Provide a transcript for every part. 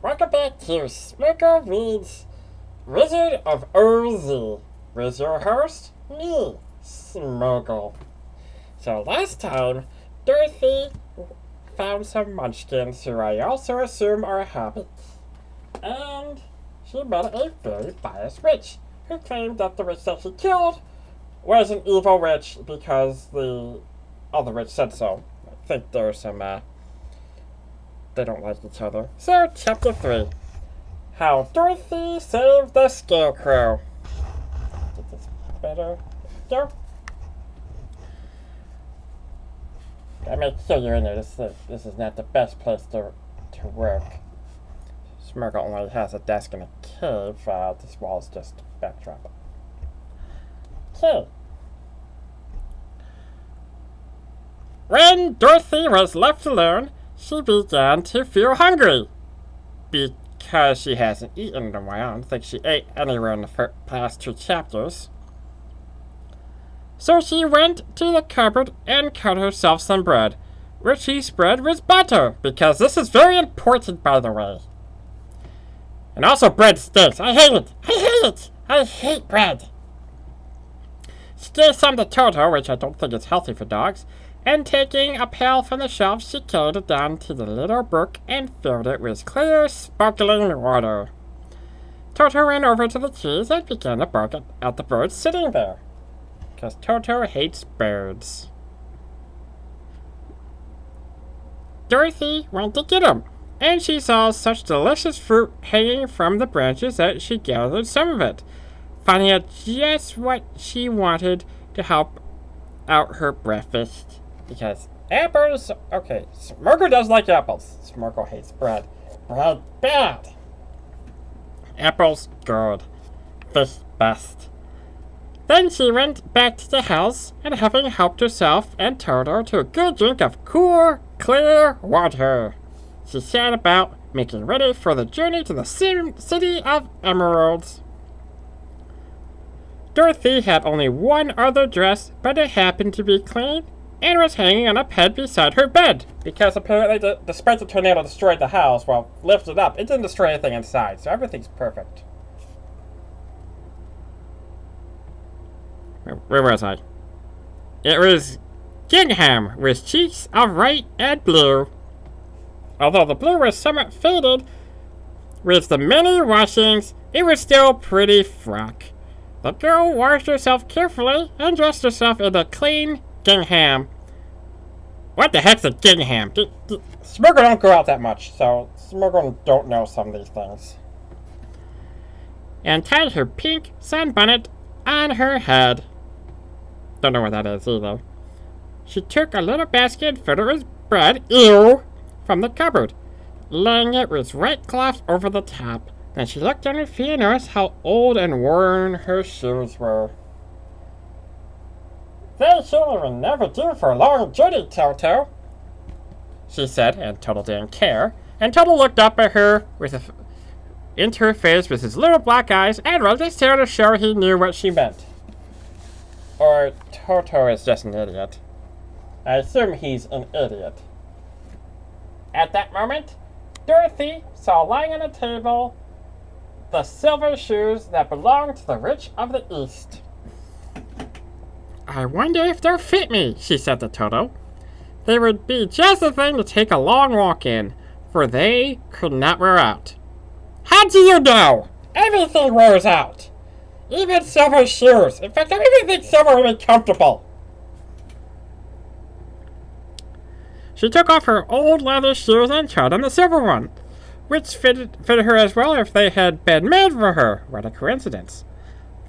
Welcome back to Smergal Reads Wizard of Oz. With your host, me, Smergal. So last time, Dorthy found some munchkins who I also assume are hobbits. And she met a very biased witch who claimed that the witch that she killed was an evil witch because the other witch said so. I think there's some, they don't like each other. So, Chapter 3. How Dorthy Saved the Scarecrow. Get this better. Go. I make sure you're in there. This is not the best place to work. Smergal only has a desk in a cave. This wall is just a backdrop. Okay. When Dorthy was left alone, she began to feel hungry. Because she hasn't eaten in a while. I don't think she ate anywhere in the past 2 chapters. So she went to the cupboard and cut herself some bread, which she spread with butter, because this is very important, by the way. And also bread stinks. I hate it. I hate it. I hate bread. She gave some to Toto, which I don't think is healthy for dogs, and taking a pail from the shelf, she carried it down to the little brook and filled it with clear, sparkling water. Toto ran over to the trees and began to bark at the birds sitting there, because Toto hates birds. Dorothy went to get him, and she saw such delicious fruit hanging from the branches that she gathered some of it, finding out just what she wanted to help out her breakfast. Because apples, okay, Smergal does like apples. Smergal hates bread. Bread, bad. Apples, good. Fish, best. Then she went back to the house, and having helped herself and Toto to a good drink of cool, clear water, she set about making ready for the journey to the city of emeralds. Dorothy had only one other dress, but it happened to be clean and was hanging on a peg beside her bed. Because apparently, despite the tornado destroyed the house, well, lifted up, it didn't destroy anything inside, so everything's perfect. Where was I? It was gingham with cheeks of white and blue. Although the blue was somewhat faded, with the many washings, it was still pretty frock. The girl washed herself carefully and dressed herself in a clean gingham. What the heck's a gingham? Smergal don't go out that much, so Smergal don't know some of these things. And tied her pink sunbonnet on her head. Don't know what that is either. She took a little basket filled with bread, from the cupboard, laying it with white cloth over the top. Then she looked down her feet and noticed how old and worn her shoes were. They surely will never do for a long journey, Toto, she said, and Toto didn't care. And Toto looked up at her into her face with his little black eyes and rubbed his tail to show he knew what she meant. Or Toto is just an idiot. I assume he's an idiot. At that moment, Dorothy saw lying on a table the silver shoes that belonged to the rich of the East. I wonder if they'll fit me, she said to Toto. They would be just the thing to take a long walk in, for they could not wear out. How do you know? Everything wears out. Even silver shoes. In fact, I don't even think silver would be comfortable. She took off her old leather shoes and tried on the silver one, which fitted her as well if they had been made for her. What a coincidence.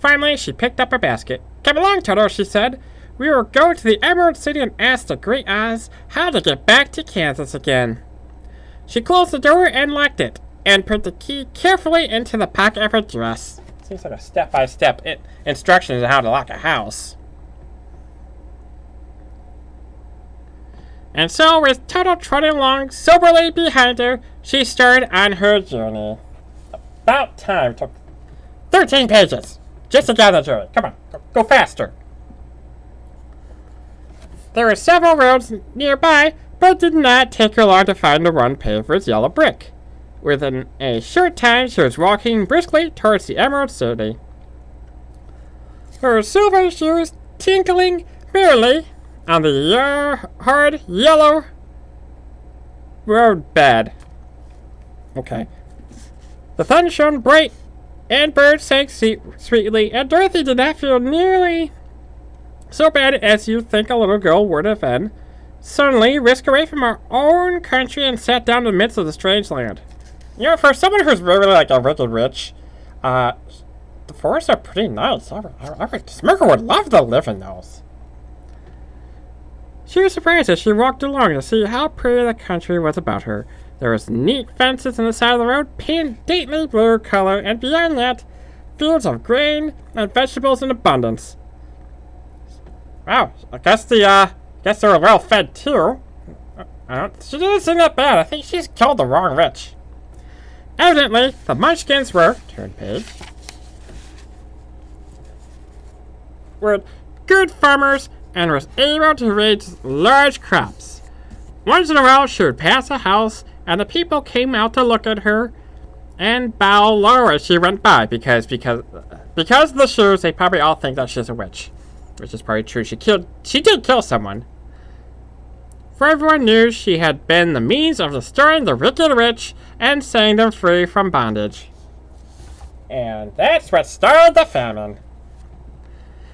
Finally, she picked up her basket. Come along, Toto, she said. We will go to the Emerald City and ask the Great Oz how to get back to Kansas again. She closed the door and locked it, and put the key carefully into the pocket of her dress. Seems like a step-by-step instructions on how to lock a house. And so, with Toto trotting along soberly behind her, she started on her journey. About time. Took 13 pages. Just to get on the journey. Come on, go faster. There were several roads nearby, but it did not take her long to find the one paved with yellow brick. Within a short time, she was walking briskly towards the Emerald City. Her silver shoes tinkling merrily on the hard yellow road bed. Okay. The sun shone bright, and birds sang sweetly, and Dorothy did not feel nearly so bad as you think a little girl would have been. Suddenly, whisked away from our own country and sat down in the midst of the strange land. You know, for someone who's really like a wicked rich, the forests are pretty nice. Smergal would love to live in those. She was surprised as she walked along to see how pretty the country was about her. There was neat fences on the side of the road, painted daintily blue color, and beyond that, fields of grain and vegetables in abundance. Wow, I guess they're well fed too. She didn't seem that bad. I think she's killed the wrong witch. Evidently, the Munchkins were good farmers and was able to raise large crops. Once in a while, she would pass a house, and the people came out to look at her and bow low as she went by because of the shoes. They probably all think that she's a witch, which is probably true. She did kill someone. For everyone knew she had been the means of destroying the wicked rich and setting them free from bondage. And that's what started the famine.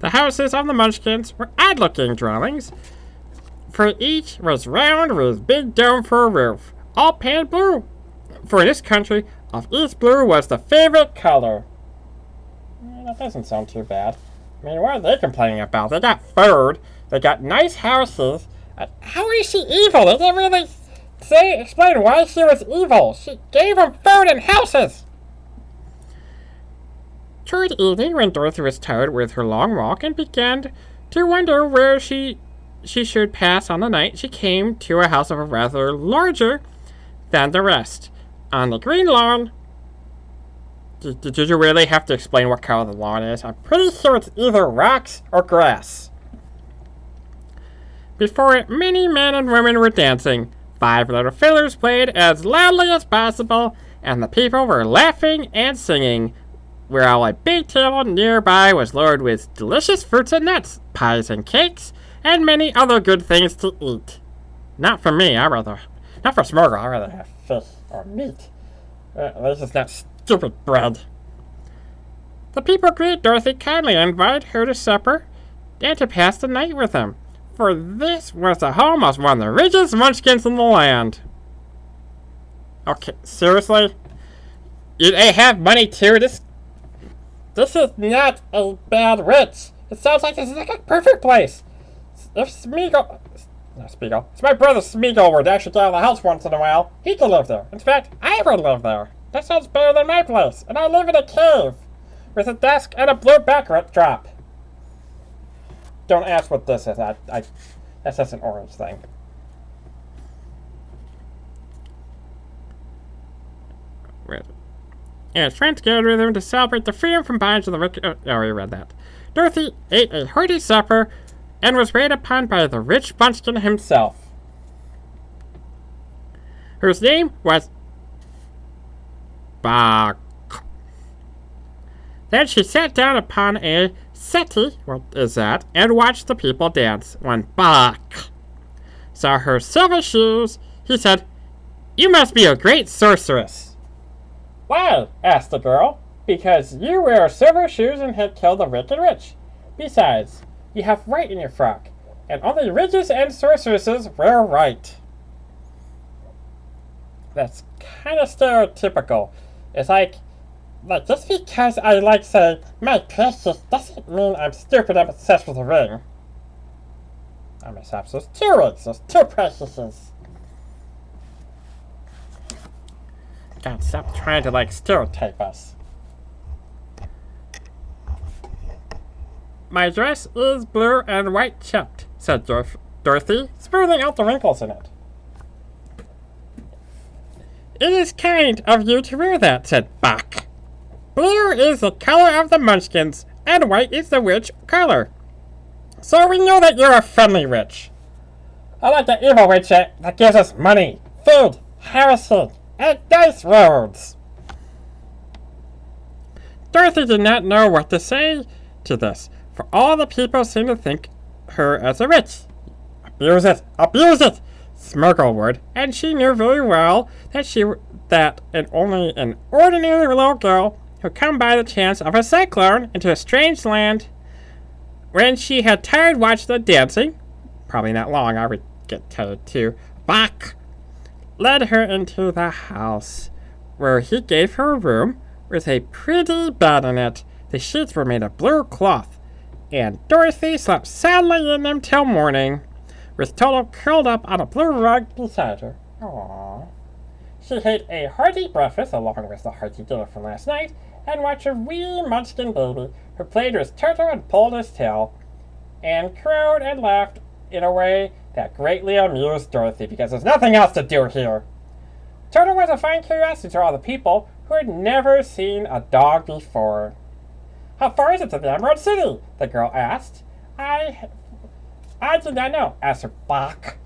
The houses of the Munchkins were odd-looking dwellings, for each was round with a big dome for a roof, all painted blue. For in this country, of each blue was the favorite color. That doesn't sound too bad. I mean, what are they complaining about? They got food, they got nice houses. How is she evil? They didn't really explain why she was evil. She gave them food and houses. Toward evening, when Dorothy was tired with her long walk and began to wonder where she should pass on the night, she came to a house of a rather larger than the rest. On the green lawn... Did you really have to explain what color the lawn is? I'm pretty sure it's either rocks or grass. Before it, many men and women were dancing. 5 little fiddlers played as loudly as possible, and the people were laughing and singing, while a big table nearby was loaded with delicious fruits and nuts, pies and cakes, and many other good things to eat. Not for me, not for Smergal, I'd rather have fish or meat. This is not stupid bread. The people greeted Dorothy kindly and invited her to supper and to pass the night with them, for this was the home of one of the richest Munchkins in the land. Okay, seriously? They have money too? This is not a bad rich. It sounds like this is like a perfect place. If my brother Smergal were to actually get out of the house once in a while, he could live there. In fact, I would live there. That sounds better than my place. And I live in a cave with a desk and a blue backdrop. Don't ask what this is. That's just an orange thing. And his friends gathered with him to celebrate the freedom from bondage of the rich. Oh, we read that. Dorothy ate a hearty supper and was waited upon by the rich Munchkin himself, whose name was Bach. Then she sat down upon a settee, what is that, and watched the people dance. When Bach saw her silver shoes, he said, "You must be a great sorceress." "Why?" asked the girl. "Because you wear silver shoes and had killed the wicked rich. Besides, you have white in your frock, and only witches and sorceresses wear white." That's kind of stereotypical. It's like just because I say, "My precious," doesn't mean I'm stupid and obsessed with a ring. I'm obsessed with 2 rings, there's 2 preciouses. God, stop trying to stereotype us. "My dress is blue and white checked," said Dorothy, smoothing out the wrinkles in it. "It is kind of you to wear that," said Bach. "Blue is the color of the Munchkins, and white is the witch color. So we know that you're a friendly witch. I like the evil witch that gives us money, food, housing, and nice roads. Dorothy did not know what to say to this, for all the people seemed to think her as a witch. Abuse it! Abuse it! Smergal would, and she knew very well that only an ordinary little girl who come by the chance of a cyclone into a strange land, when she had tired watching the dancing, probably not long, I would get tired too, Bach led her into the house, where he gave her a room with a pretty bed in it. The sheets were made of blue cloth, and Dorothy slept soundly in them till morning, with Toto curled up on a blue rug beside her. Aww. She ate a hearty breakfast along with the hearty dinner from last night, and watched her wee munchkin baby, who played with Toto and pulled his tail, and crowed and laughed in a way that greatly amused Dorothy, because there's nothing else to do here. Toto was a fine curiosity to all the people who had never seen a dog before. How far is it to the Emerald City? The girl asked. I do not know, answered Bach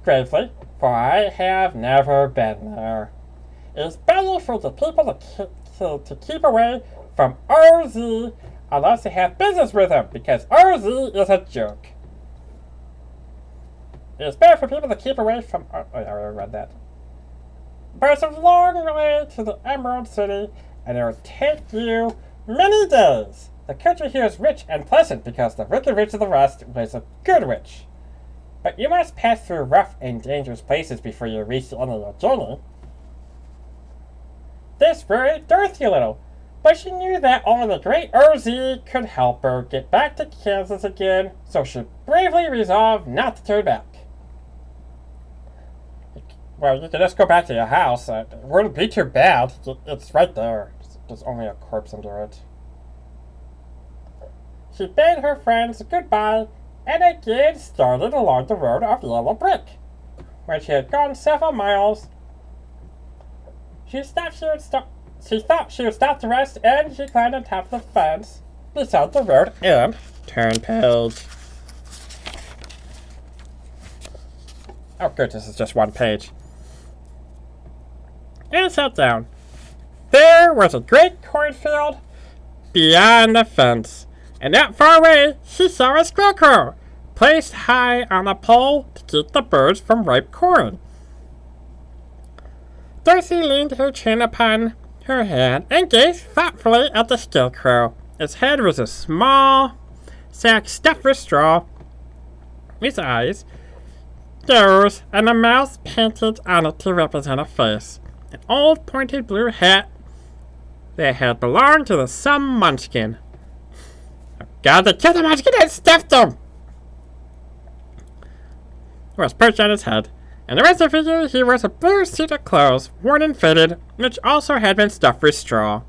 gravely, for I have never been there. It is better for the people to keep away from RZ unless they have business with him, because RZ is a joke. It is better for people to keep away from... Oh, I already read that. But it's a long way to the Emerald City, and it will take you many days. The country here is rich and pleasant because the wicked witch of the West was a good witch. But you must pass through rough and dangerous places before you reach the end of your journey. This worried Dorothy a little, but she knew that only the great RZ could help her get back to Kansas again, so she bravely resolved not to turn back. Well, you can just go back to your house. It wouldn't be too bad. It's right there. There's only a corpse under it. She bade her friends goodbye and again started along the road of yellow brick. When she had gone several miles, she thought she would stop to rest, and she climbed on top of the fence beside the road and turned page. Oh good, this is just one page. And sat down. There was a great cornfield beyond the fence, and not far away she saw a scarecrow placed high on a pole to keep the birds from ripe corn. Dorothy leaned her chin upon her hand and gazed thoughtfully at the scarecrow. Its head was a small sack stuffed with straw. Its eyes, nose, and a mouth painted on it to represent a face. An old pointed blue hat that had belonged to some munchkin. Oh God, they killed the munchkin and stuffed him! It was perched on his head, and the rest of the figure he was a blue suit of clothes, worn and faded, which also had been stuffed with straw.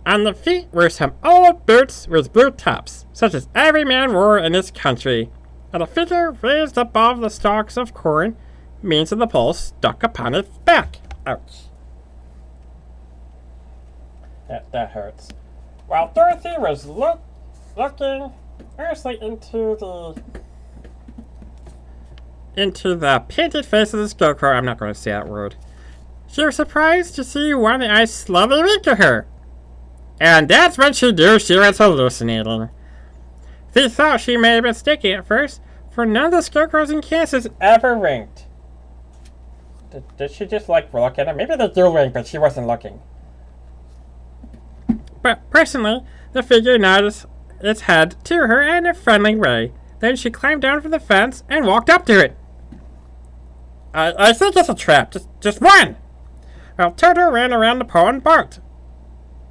On the feet were some old boots with blue tops, such as every man wore in this country, and the figure raised above the stalks of corn means of the pole stuck upon its back. Ouch. That hurts. While Dorothy was looking earnestly into the painted face of the scarecrow, I'm not going to say that word, she was surprised to see one of the eyes slowly wink to her. And that's when she knew she was hallucinating. She thought she may have been mistaken at first, for none of the scarecrows in Kansas ever winked. Did she just look at him? Maybe they do wink, but she wasn't looking. But presently, the figure nodded its head to her in a friendly way. Then she climbed down from the fence and walked up to it. I think it's a trap. Just run! Well, Toto ran around the pole and barked.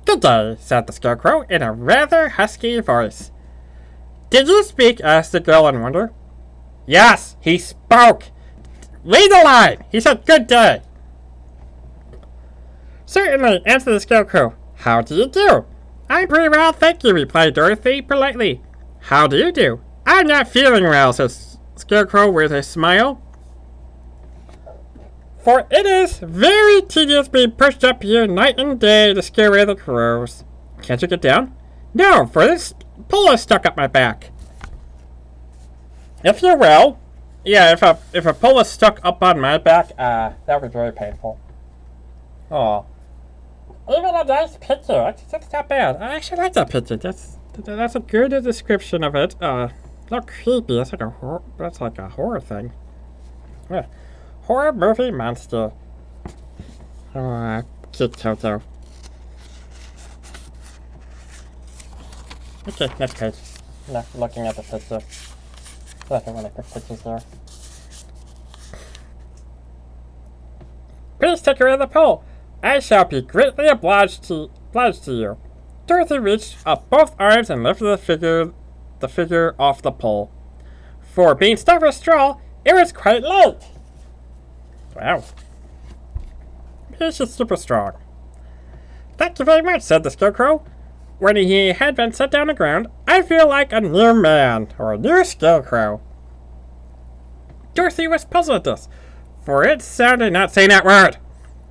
Good day, said the scarecrow in a rather husky voice. Did you speak? Asked the girl in wonder. Yes, he spoke. Read the line. He said good day. Certainly, answered the scarecrow. How do you do? I'm pretty well, thank you, replied Dorothy politely. How do you do? I'm not feeling well, said Scarecrow with a smile. For it is very tedious being pushed up here night and day to scare away the crows. Can't you get down? No, for this pole is stuck up my back. If you will, Yeah, if a pole was stuck up on my back, that would be very painful. Oh. Even a nice picture. That's not bad. I actually like that picture. That's a good description of it. Not creepy. That's like a horror thing. Yeah. Horror movie monster. Oh, cute Toto. Okay, next page. Not looking at the picture. I don't want to put pictures there. Please take away the pole. I shall be greatly obliged to you. Dorothy reached up both arms and lifted the figure off the pole. For being stuffed with straw, it was quite light. Wow. He's just super strong. Thank you very much, said the Scarecrow. When he had been set down on the ground, I feel like a new man, or a new Scarecrow. Dorothy was puzzled at this, for it sounded not saying that word.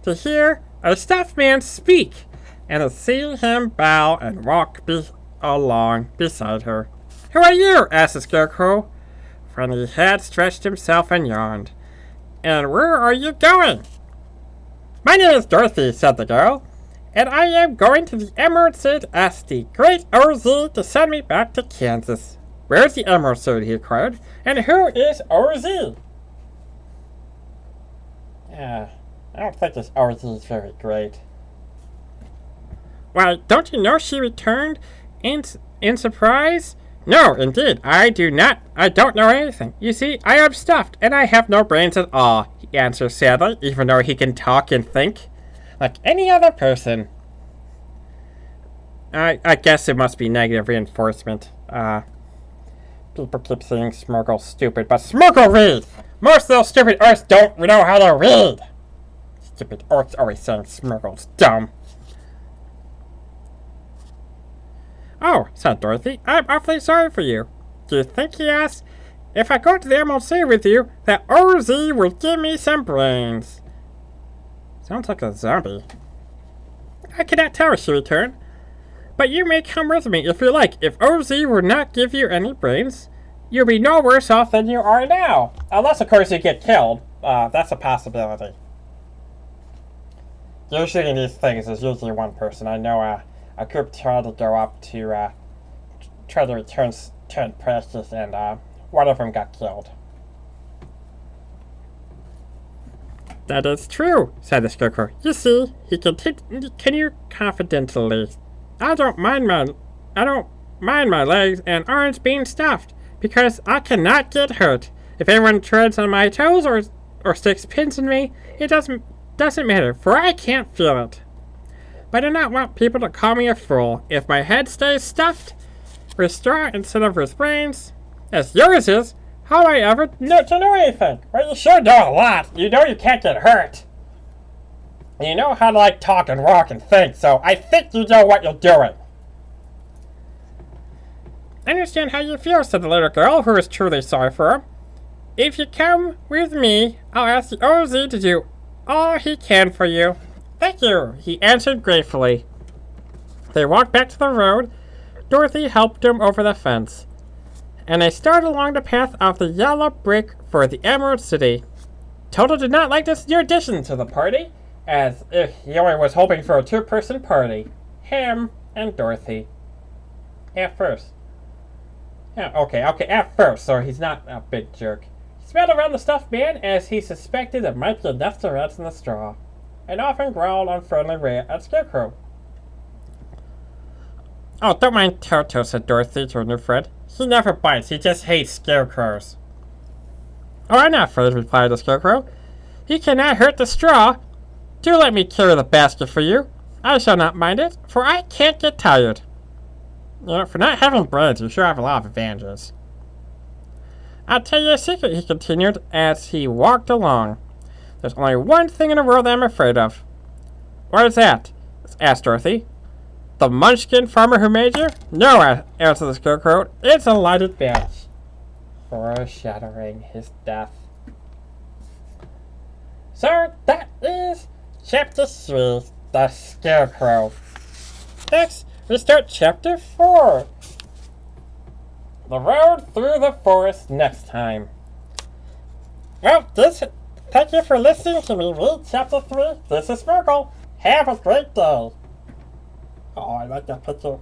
To hear a stuffed man speak, and to see him bow and walk along beside her. Who are you? Asked the Scarecrow, when he had stretched himself and yawned. And where are you going? My name is Dorothy, said the girl, and I am going to the Emerald City to ask the great OZ to send me back to Kansas. Where's the Emerald City? He inquired. And who is OZ? I don't think this OZ is very great. Why, don't you know she returned in surprise? No, indeed, I don't know anything. You see, I am stuffed, and I have no brains at all, he answered sadly, even though he can talk and think like any other person. I guess it must be negative reinforcement. People keep saying Smergal's stupid, but Smergal read! Most of those stupid Earths don't know how to read! Stupid Earths always saying Smergal's dumb. Oh, said Dorothy, I'm awfully sorry for you. Do you think, he asked, if I go to the Emerald City with you, that OZ will give me some brains? Sounds like a zombie. I cannot tell, she returned. But you may come with me if you like. If OZ will not give you any brains, you'll be no worse off than you are now. Unless, of course, you get killed. That's a possibility. Usually in these things, there's usually one person. I know a group tried to go up to try to return precious, and one of them got killed. That is true, said the Scarecrow. You see, he continued confidently. I don't mind my legs and arms being stuffed, because I cannot get hurt. If anyone treads on my toes or sticks pins in me, it doesn't matter, for I can't feel it. But I do not want people to call me a fool. If my head stays stuffed with straw instead of with brains, as yours is, how do I ever know anything? Well, you sure know a lot. You know you can't get hurt. You know how to, talk and walk and think, so I think you know what you're doing. I understand how you feel, said the little girl, who was truly sorry for him. If you come with me, I'll ask the OZ to do all he can for you. Thank you, he answered gratefully. They walked back to the road. Dorothy helped him over the fence, and they started along the path of the yellow brick for the Emerald City. Toto did not like this new addition to the party, as if he only was hoping for a two-person party. Him and Dorothy. At first. Yeah, okay, at first, so he's not a big jerk. He smelled around the stuffed man as he suspected there might be a nest of rats in the straw, and often growled unfriendly at Scarecrow. Oh, don't mind Toto, said Dorothy to her new friend. He never bites, he just hates scarecrows. Oh, I'm not afraid, replied the Scarecrow. He cannot hurt the straw. Do let me carry the basket for you. I shall not mind it, for I can't get tired. You know, for not having brains, you sure have a lot of advantages. I'll tell you a secret, he continued as he walked along. There's only one thing in the world I'm afraid of. What is that? Asked Dorothy. The munchkin farmer who made you? No, answered the Scarecrow. It's a lighted match, foreshadowing his death. So that is Chapter 3, The Scarecrow. Next, we start Chapter 4, The Road Through the Forest, next time. Well, thank you for listening to me read Chapter 3. This is Smergal. Have a great day. Oh, I like that picture.